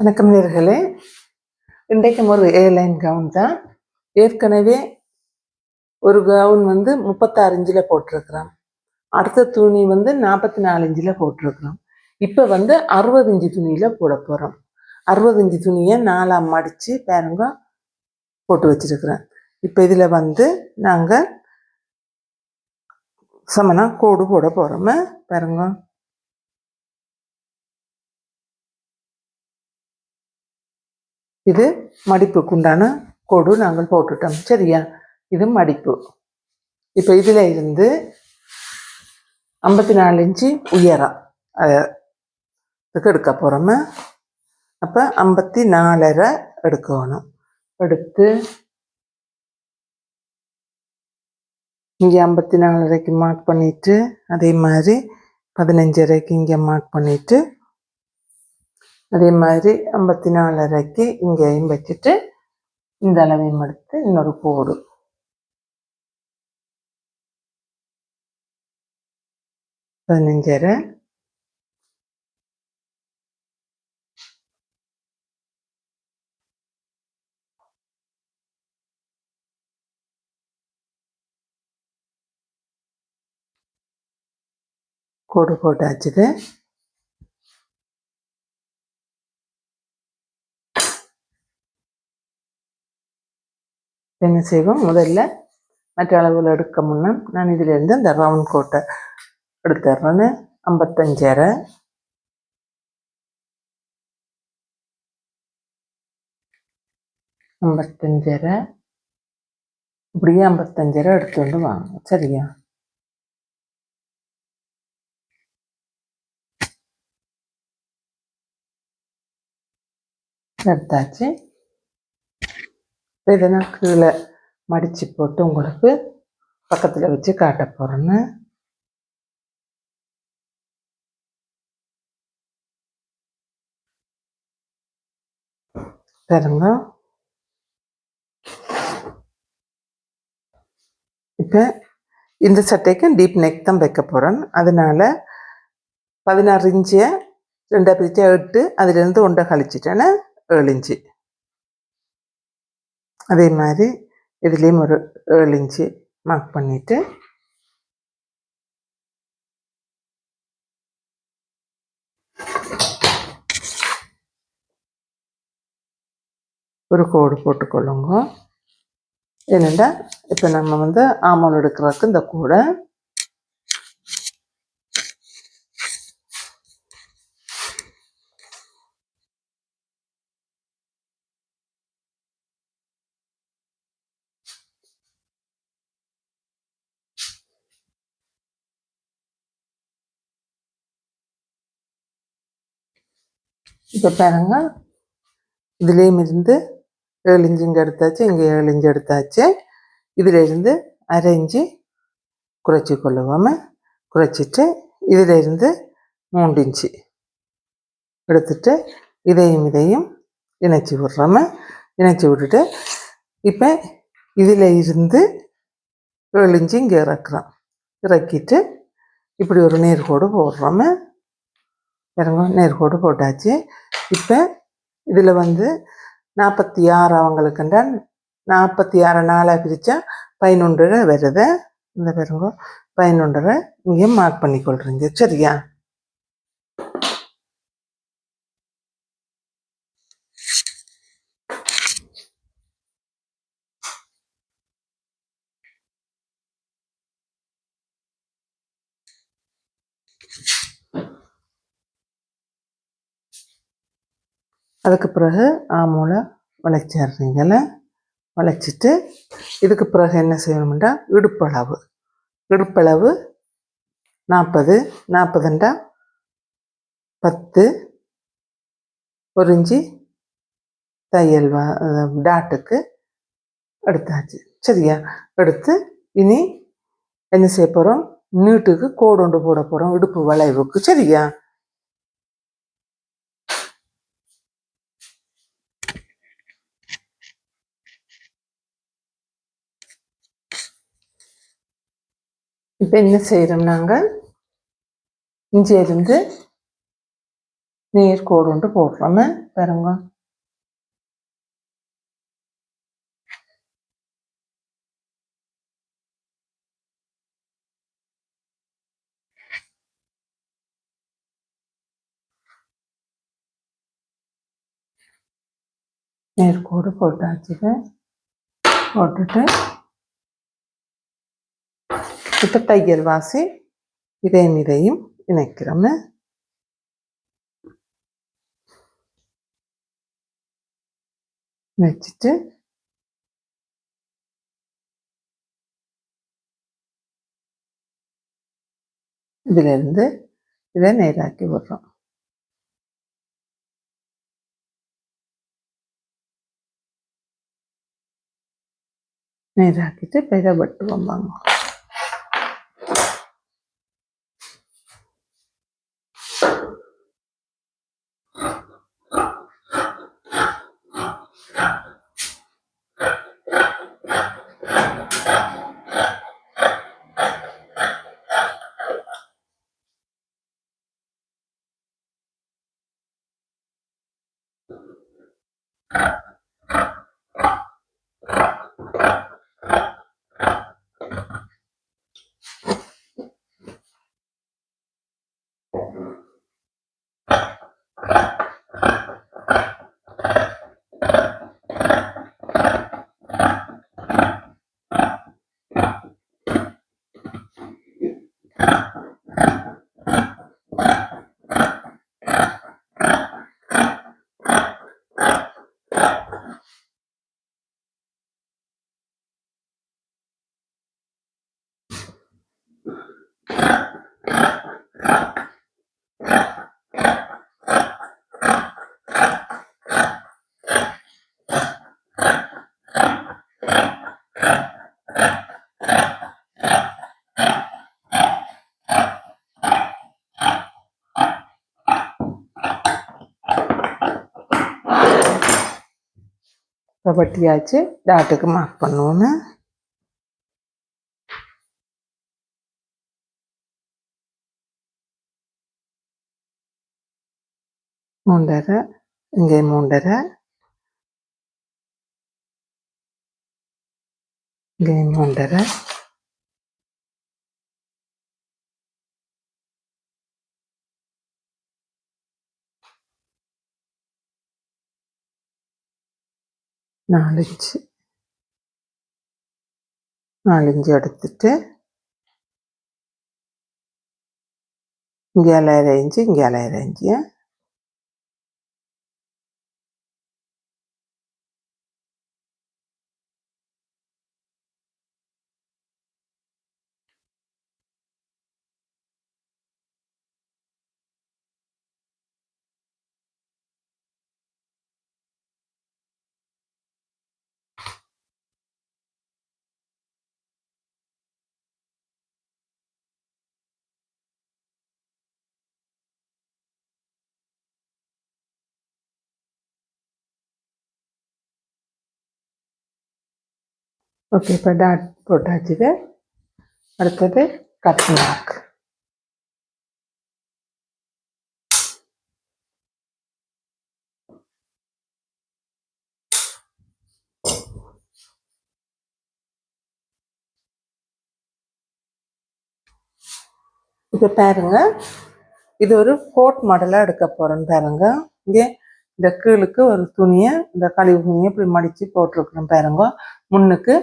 வணக்கம் நேர்களே. இன்றைக்கும் ஒரு ஏர்லைன் கவுன் தான். ஏற்கனவே ஒரு கவுன் 36 இன்ச்சில் போட்டிருக்கிறோம். அடுத்த துணி 44 இன்ச்சில் போட்டிருக்கிறோம். இப்போ 60 இன்ச்சு துணியில் போட போகிறோம். 60 இன்ச்சு துணியை 4ஆக மடித்து பாருங்க போட்டு வச்சிருக்கிறேன். இப்போ இதில் நாங்கள் சமனா கோடு போட போகிறோம். பாருங்க, இது மடிப்புக்கு உண்டான கோடு நாங்கள் போட்டுட்டோம். சரியா, இது மடிப்பு. இப்போ இதில் இருந்து 54 இன்ச்சு உயரம் எடுக்க போகிறோம். அப்போ 54.5 எடுக்கணும். எடுத்து இங்கே 54.5க்கு மார்க் பண்ணிவிட்டு, அதே மாதிரி 15.5க்கு இங்கே மார்க் பண்ணிவிட்டு, அதே மாதிரி 54.5க்கு இங்கேயும் வச்சுட்டு இந்த அளவையும் எடுத்து இன்னொரு கோடு 15.5 கோடு போட்டாச்சுது. என்ன செய்வோம், முதல்ல மற்ற அளவில் எடுக்க முன்னே நான் இதிலேருந்து அந்த ரவுண்ட் கோட்டை எடுத்துடுறேன்னு 55.5 55.5 இப்படியே 55.5 எடுத்துட்டு வாங்க. சரியா, எடுத்தாச்சு. இதை நான் கீழே மடித்து போட்டு உங்களுக்கு பக்கத்தில் வச்சு காட்ட போகிறேன்னு. பாருங்க, இப்போ இந்த சட்டைக்கு டீப் நெக் தான் வைக்க போகிறேன். அதனால 16 இன்ச்சியை 2 பிரித்து 8, அதுலேருந்து 1 கழிச்சிட்டேன்னா 7 இன்ச்சு. அதே மாதிரி இதுலேயும் ஒரு 7 இன்ச்சு மார்க் பண்ணிவிட்டு ஒரு கோடு போட்டுக்கொள்ளுங்க. ஏனெண்டா இப்போ நம்ம ஆமோல் எடுக்கிறதுக்கு இந்த கூடை இப்போ பாருங்க, இதுலேயும் இருந்து 7 இன்ச்சு இங்கே எடுத்தாச்சு, இங்கே 7 இன்ச்சு எடுத்தாச்சு. இதில் இருந்து 1/2 இன்ச்சு குறைச்சி கொள்ளுவோம். குறைச்சிட்டு இதில் இருந்து 3 இன்ச்சு எடுத்துட்டு இதையும் இணைச்சி விட்றோம். இணைச்சி விட்டுட்டு இப்போ இதில் இருந்து 7 இன்ச்சு இங்கே இறக்குறோம். இறக்கிட்டு இப்படி ஒரு நேர்கோடு போடுறோம். பாருங்க, நேர்கோடு போட்டாச்சு. இப்போ இதில் 46 அவங்களுக்குண்டா 46 4ஆக பிரித்தா 11.5 வருது. இந்த பாருங்க, 11.5 இங்கே மார்க் பண்ணி கொள்றீங்க. சரியா, அதுக்கு பிறகு ஆமூலை வளைச்சிடுறீங்கள. வளைச்சிட்டு இதுக்கு பிறகு என்ன செய்யணும்டா, இடுப்பளவு 40 40ண்டா 10 1 இன்ச்சு தையல் டாட்டுக்கு எடுத்தாச்சு. சரியா, எடுத்து இனி என்ன செய்ய போகிறோம், நீட்டுக்கு கோடு ஒன்று போட போகிறோம் இடுப்பு வளைவுக்கு. சரியா, இப்போ என்ன செய்கிறோம், நாங்கள் இங்கே இருந்து நேர்கோடு ஒன்று போடுறோம் பாருங்க. நேர்கோடு போட்டாச்சுங்க. போட்டுட்டு இப்போ தையல் வாசி இதையும் இணைக்கிறோம். வச்சுட்டு இதிலிருந்து இதை நேராக்கி விடுறோம். நேராக்கிட்டு இப்போ இதை வெட்டுவோம் வாங்க. இப்போ வெட்டியாச்சு. டாட்டுக்கு மார்க் பண்ணுவோம். 3.5 இங்கே 3.5 இங்கே 3.5 4 இன்ச்சு எடுத்துட்டு இங்கே 1.5 இன்ச்சு இங்கே 1.5 இன்ச்சு. ஓகே, இப்போ டாட் போட்டாச்சுது. அடுத்தது கட் மார்க். இப்போ பாருங்க, இது ஒரு கோட் மாடலாக எடுக்க போகிறேன்னு பாருங்க. இங்கே இந்த கீழுக்கு ஒரு துணியை, இந்த கழிவு துணியை இப்படி மடித்து போட்டிருக்கிறோம் பாருங்க. முன்னுக்கு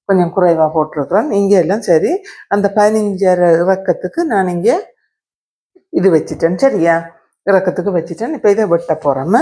கொஞ்சம் குறைவாக போட்டிருக்கிறோம். இங்கே எல்லாம் சரி. அந்த 15 இறக்கத்துக்கு நான் இங்கே இது வச்சுட்டேன். சரியா, இறக்கத்துக்கு வச்சுட்டேன். இப்போ இதை வெட்ட போகிறோம்.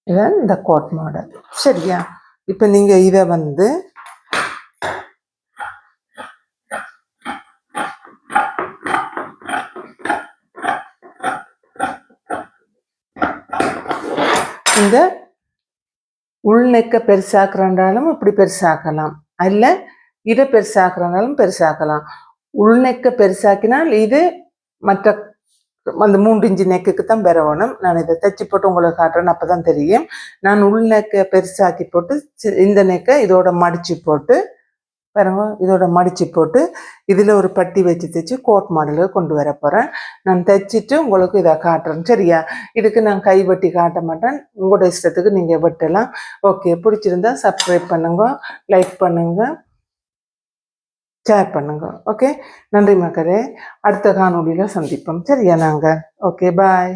இதான் இந்த கோட் மாடல். சரியா, இப்போ நீங்கள் இதை வந்து இந்த உள்நெக்க பெருசாக்குறாண்டாலும் இப்படி பெருசாக்கலாம், அல்ல இதை பெருசாக்குறாண்டாலும் பெருசாக்கலாம். உள்நெக்க பெருசாக்கினால் இது மற்ற அந்த 3 இன்ச்சு நெக்குக்கு தான் பெறணும். நான் இதை தைச்சி போட்டு உங்களுக்கு காட்டுறேன், அப்போ தான் தெரியும். நான் உள்நெக்கை பெருசாக்கி போட்டு இந்த நெக்கை இதோட மடித்து போட்டு பாருங்க, இதோட மடித்து போட்டு இதில் ஒரு பட்டி வச்சு தைச்சி கோட் மாடலுக்கு கொண்டு வர போகிறேன். நான் தைச்சிட்டு உங்களுக்கு இதை காட்டுறேன், சரியா? இதுக்கு நான் கை வெட்டி காட்ட மாட்டேன், உங்களோட இஷ்டத்துக்கு நீங்கள் வெட்டலாம். ஓகே, பிடிச்சிருந்தா சப்ஸ்கிரைப் பண்ணுங்க, லைக் பண்ணுங்க, ஷேர் பண்ணுங்க. ஓகே, நன்றி மக்களே. அடுத்த காணொலியில் சந்திப்போம், சரியா? நாங்கள் ஓகே, பாய்.